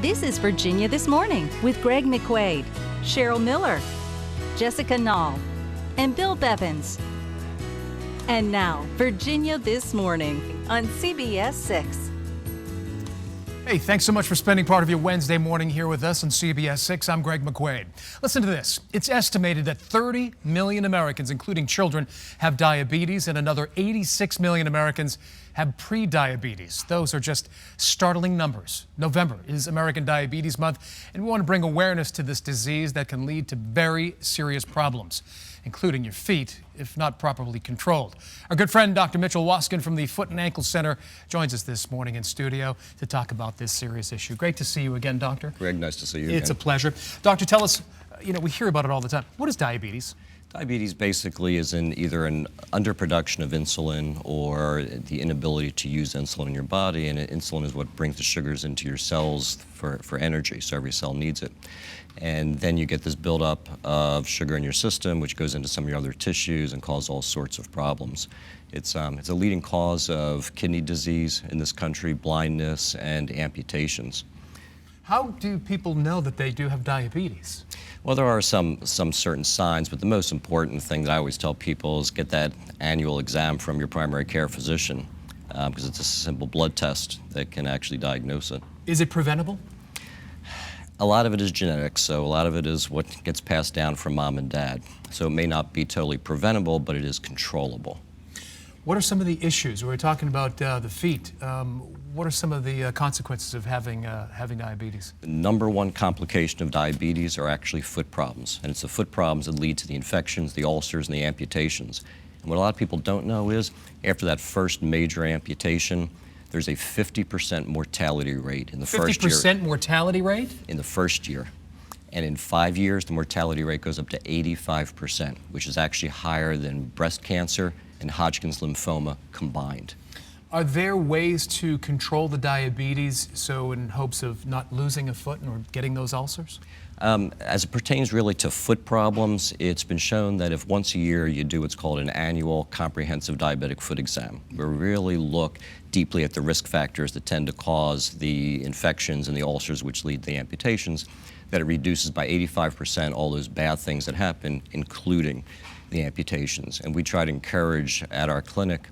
This is Virginia This Morning with Greg McQuade, Cheryl Miller, Jessica Nall, and Bill Bevins. And now, Virginia This Morning on CBS-6. Hey, thanks so much for spending part of your Wednesday morning here with us on CBS-6. I'm Greg McQuade. Listen to this. It's estimated that 30 million Americans, including children, have diabetes, and another 86 million Americans have pre-diabetes. Those are just startling numbers. November is American Diabetes Month, and we want to bring awareness to this disease that can lead to very serious problems, including your feet, if not properly controlled. Our good friend, Dr. Mitchell Waskin from the Foot and Ankle Center, joins us this morning in studio to talk about this serious issue. Great to see you again, Doctor. Greg, nice to see you It's again. a pleasure. Doctor, tell us, we hear about it all the time. What is diabetes? Diabetes basically is either an underproduction of insulin or the inability to use insulin in your body, and insulin is what brings the sugars into your cells for energy, so every cell needs it. And then you get this buildup of sugar in your system, which goes into some of your other tissues and causes all sorts of problems. It's a leading cause of kidney disease in this country, blindness, and amputations. How do people know that they do have diabetes? Well, there are some certain signs, but the most important thing that I always tell people is get that annual exam from your primary care physician, because it's a simple blood test that can actually diagnose it. Is it preventable? A lot of it is genetic, so a lot of it is what gets passed down from mom and dad. So it may not be totally preventable, but it is controllable. What are some of the issues? We were talking about the feet. What are some of the consequences of having diabetes? The number one complication of diabetes are actually foot problems, and it's the foot problems that lead to the infections, the ulcers, and the amputations. And what a lot of people don't know is, after that first major amputation, there's a 50% mortality rate in the first year. 50% mortality rate? In the first year. And in 5 years, the mortality rate goes up to 85%, which is actually higher than breast cancer and Hodgkin's lymphoma combined. Are there ways to control the diabetes so in hopes of not losing a foot or getting those ulcers? As it pertains really to foot problems, it's been shown that if once a year you do what's called an annual comprehensive diabetic foot exam, where we really look deeply at the risk factors that tend to cause the infections and the ulcers which lead to the amputations, that it reduces by 85% all those bad things that happen, including the amputations. And we try to encourage at our clinic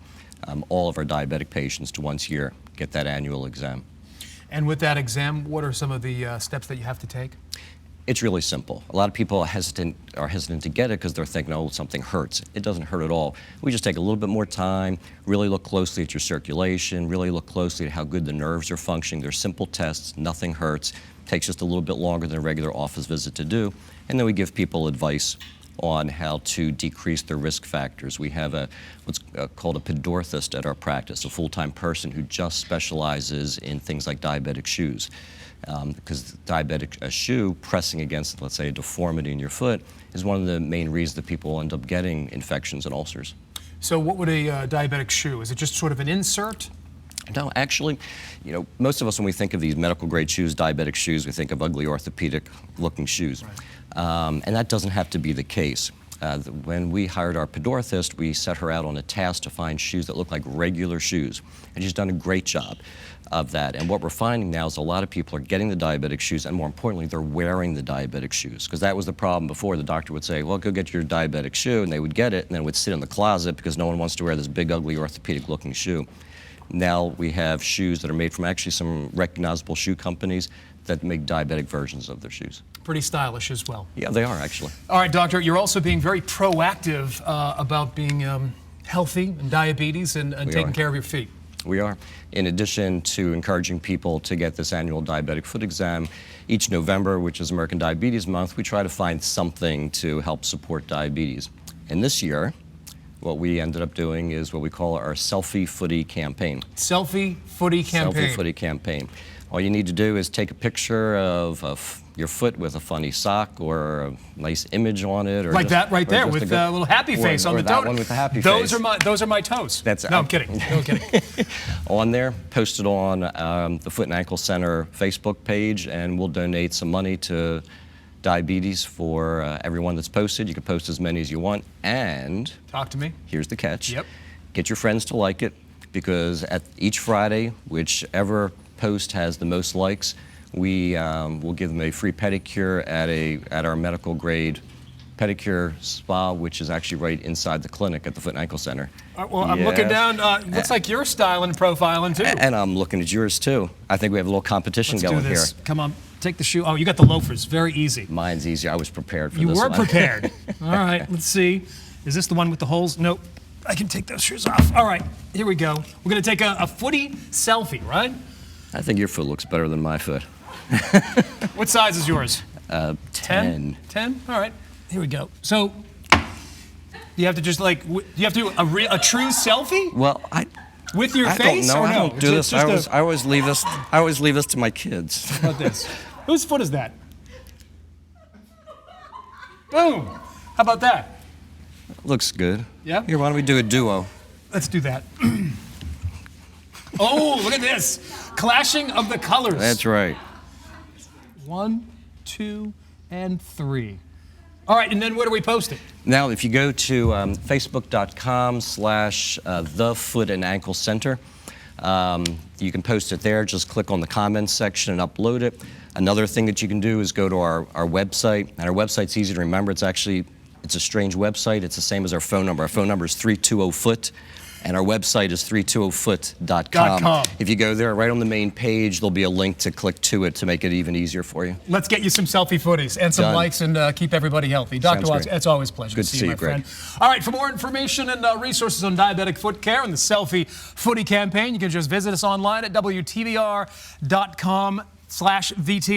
all of our diabetic patients to once a year get that annual exam. And with that exam, what are some of the steps that you have to take? It's really simple. A lot of people are hesitant to get it because they're thinking, oh, something hurts. It doesn't hurt at all. We just take a little bit more time, really look closely at your circulation, really look closely at how good the nerves are functioning. They're simple tests, nothing hurts. Takes just a little bit longer than a regular office visit to do. And then we give people advice on how to decrease their risk factors. We have what's called a podorthist at our practice, a full-time person who just specializes in things like diabetic shoes. Because diabetic shoe pressing against, let's say, a deformity in your foot is one of the main reasons that people end up getting infections and ulcers. So what would a diabetic shoe? Is it just sort of an insert? No, actually, most of us, when we think of these medical grade shoes, diabetic shoes, we think of ugly orthopedic looking shoes. Right. And that doesn't have to be the case. When we hired our podorthist, we set her out on a task to find shoes that look like regular shoes. And she's done a great job of that. And what we're finding now is a lot of people are getting the diabetic shoes, and more importantly, they're wearing the diabetic shoes. Because that was the problem before. The doctor would say, well, go get your diabetic shoe, and they would get it, and then it would sit in the closet because no one wants to wear this big, ugly orthopedic looking shoe. Now we have shoes that are made from actually some recognizable shoe companies that make diabetic versions of their shoes. Pretty stylish as well. Yeah, they are actually. All right, doctor, you're also being very proactive about being healthy and diabetes and taking care of your feet. We are. In addition to encouraging people to get this annual diabetic foot exam, each November, which is American Diabetes Month, we try to find something to help support diabetes. And this year, what we ended up doing is what we call our Selfie Footie campaign. Selfie Footie campaign. Selfie Footie campaign. All you need to do is take a picture of your foot with a funny sock or a nice image on it, or like that right there with a little happy face on the toe. That one with the happy face. Those are my toes. No, I'm kidding. No, I'm kidding. On there, post it on the Foot and Ankle Center Facebook page, and we'll donate some money to diabetes for everyone that's posted. You can post as many as you want, and talk to me. Here's the catch. Yep. Get your friends to like it, because at each Friday, whichever post has the most likes, we will give them a free pedicure at our medical grade pedicure spa, which is actually right inside the clinic at the Foot and Ankle Center. Well, I'm looking down. Looks like you're styling and profiling too. And I'm looking at yours too. I think we have a little competition going here. Let's do this. Come on, take the shoe. Oh, you got the loafers. Very easy. Mine's easier. I was prepared for this You one. were prepared. All right, let's see. Is this the one with the holes? Nope. I can take those shoes off. All right, here we go. We're going to take a footy selfie, right? I think your foot looks better than my foot. What size is yours? 10. 10? All right, here we go. So, you have to just like, you have to do a true selfie? Well, With your I face? don't know. Or I no? don't do this. I always leave this. I always leave this to my kids. How about this? Whose foot is that? Boom. How about that? Looks good. Yeah? Here, why don't we do a duo? Let's do that. Oh, look at this. Clashing of the colors. That's right. 1, 2, and 3. All right, and then where do we post it? Now, if you go to facebook.com/the Foot and Ankle Center, you can post it there. Just click on the comments section and upload it. Another thing that you can do is go to our website, and our website's easy to remember. It's a strange website. It's the same as our phone number. Our phone number is 320-FOOT, and our website is 320foot.com. If you go there, right on the main page, there'll be a link to click to it to make it even easier for you. Let's get you some selfie footies and some likes and keep everybody healthy. Dr. Waskin, it's always a pleasure Good to see you, my Greg. friend. All right, for more information and resources on diabetic foot care and the Selfie Footy campaign, you can just visit us online at WTBR.com/VT.